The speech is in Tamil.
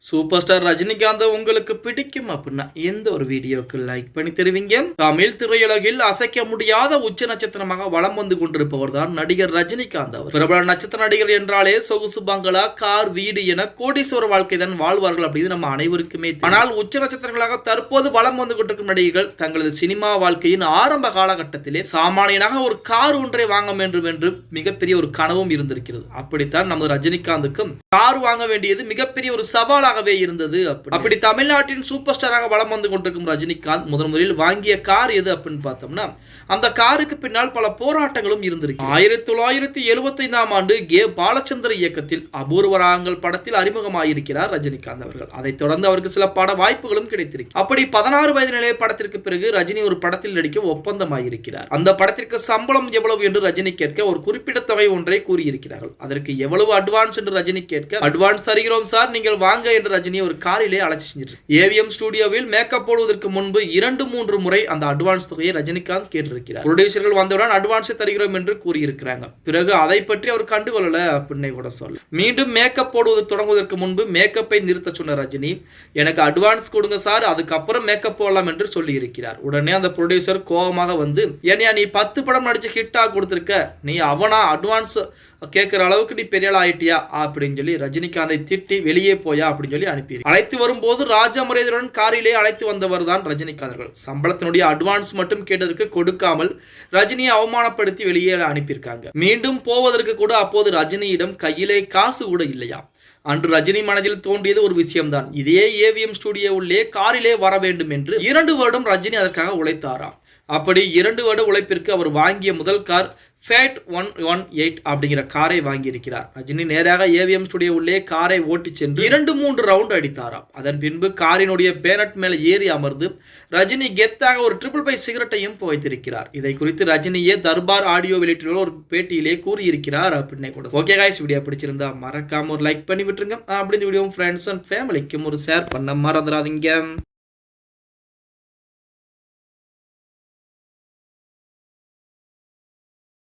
சூப்பர் ஸ்டார் ரஜினிகாந்த் உங்களுக்கு பிடிக்கும் அப்படின்னா எந்த ஒரு வீடியோக்கு லைக் பண்ணி தருவீங்க. தமிழ் திரையுலகில் அசைக்க முடியாத உச்ச நட்சத்திரமாக வலம் வந்து கொண்டிருப்பவர் தான் நடிகர் ரஜினிகாந்த் அவர். பிரபல நட்சத்திர நடிகர் என்றாலே சொகுசு பங்களா, கார், வீடு என கோடீஸ்வர வாழ்க்கை தான் வாழ்வார்கள் அப்படின்னு நம்ம அனைவருக்குமே. ஆனால் உச்ச நட்சத்திரங்களாக தற்போது வலம் வந்து கொண்டிருக்கும் நடிகர்கள் தங்களது சினிமா வாழ்க்கையின் ஆரம்ப காலகட்டத்திலே சாமானியனாக ஒரு கார் ஒன்றை வாங்க வேண்டும் என்று மிகப்பெரிய ஒரு கனவும் இருந்திருக்கிறது. அப்படித்தான் நமது ரஜினிகாந்துக்கும் கார் வாங்க வேண்டியது மிகப்பெரிய ஒரு சவாலாக இருந்தது. அப்படி தமிழ்நாட்டின் சூப்பர் ஸ்டாராக வலம் வந்து கொண்டிருக்கும் ரஜினிகாந்த் முதலில் வாங்கிய கார் எது அப்படின்னு பார்த்தோம்னா அந்த காருக்கு பின்னால் பல போராட்டங்களும் இருந்திருக்கு. 1975ஆம் ஆண்டு கே பாலச்சந்திர இயக்கத்தில் அபூர்வ ராகங்கள் படத்தில் அறிமுகமாயிருக்கிறார் ரஜினிகாந்த் அவர்கள். அதைத் தொடர்ந்து அவருக்கு சில பட வாய்ப்புகளும் கிடைத்திருக்கு. அப்படி 16 வயது நிலை படத்திற்கு பிறகு ரஜினி ஒரு படத்தில் நடிக்க ஒப்பந்தமாயிருக்கிறார். அந்த படத்திற்கு சம்பளம் எவ்வளவு என்று ரஜினி கேட்க ஒரு குறிப்பிட்ட தொகை ஒன்றை கூறியிருக்கிறார்கள். அதற்கு எவ்வளவு அட்வான்ஸ் என்று ரஜினி கேட்க அட்வான்ஸ் தருகிறோம் சார், நீங்கள் வாங்க என்று ரஜினி ஒரு காரிலே அழைச்சி செஞ்சிருக்கு. ஏவிஎம் ஸ்டுடியோவில் மேக்கப் போடுவதற்கு முன்பு 2-3 முறை அந்த அட்வான்ஸ் தொகையை ரஜினிகாந்த் கேட்டிருக்கிறார். ப்ரொடியூசர்கள் வந்தவுடன் அட்வான்ஸ் தருகிறோம் என்று கூறியிருக்கிறாங்க. பிறகு அதை பற்றி அவர் கண்டுகொள்ளல அப்படின்னு கூட சொல்ல. மீண்டும் மேக்கப் போடுவது தொடங்குவதற்கு முன்பு மேக்கப்பை நிறுத்த சொன்ன ரஜினி, எனக்கு அட்வான்ஸ் கொடுங்க சார், அதுக்கப்புறம் மேக்கப் போடலாம் என்று சொல்லி இருக்கிறார். உடனே அந்த ப்ரொடியூசர் கோபமாக வந்து, ஏன்னா நீ 10 படம் நடிச்சு ஹிட்டா கொடுத்திருக்க, நீ அவனா அட்வான்ஸ் கேட்கிற அளவுக்கு நீ பெரிய ஆள் ஆயிட்டியா அப்படின்னு சொல்லி ரஜினிகாந்தை திட்டி வெளியே போயா அப்படின்னு சொல்லி அனுப்பி அழைத்து வரும்போது ராஜா மரியாதையுடன் காரிலே அழைத்து வந்தவர் தான் ரஜினிகாந்த். சம்பளத்தினுடைய அட்வான்ஸ் மட்டும் கேட்டதற்கு கொடுக்காமல் ரஜினியை அவமானப்படுத்தி வெளியே அனுப்பியிருக்காங்க. மீண்டும் போவதற்கு கூட அப்போது ரஜினியிடம் கையிலே காசு கூட இல்லையா. அன்று ரஜினி மனதில் தோன்றியது ஒரு விஷயம்தான், இதே ஏவிஎம் ஸ்டுடியோ உள்ளே காரிலே வர வேண்டும் என்று 2 வருடம் ரஜினி அதற்காக உழைத்தாராம். அப்படி 2 வருட உழைப்பிற்கு அவர் வாங்கிய முதல் கார் ஃபேட் 118 அப்படிங்கிற காரை வாங்கி இருக்கிறார். ரஜினி நேராக ஏவிஎம் ஸ்டுடியோ உள்ளே காரை ஓட்டி சென்று 2-3 ரவுண்ட் அடித்தாராம். அதன் பின்பு காரினுடைய பேனட் மேல ஏறி அமர்ந்து ரஜினி கெத்தாக ஒரு 555 சிகரெட்டையும் புகைத்திருக்கிறார். இதை குறித்து ரஜினியே தர்பார் ஆடியோ வெளியிட்டுள்ள ஒரு பேட்டியிலே கூறியிருக்கிறார் அப்படின்னு கூட. ஓகே गाइस, வீடியோ பிடிச்சிருந்தா மறக்காம ஒரு லைக் பண்ணி விட்டுருங்க. அப்படி இந்த வீடியோ ஃப்ரெண்ட்ஸ் அண்ட் ஃபேமிலிக்கும் ஒரு ஷேர் பண்ண மறந்துடாதீங்க.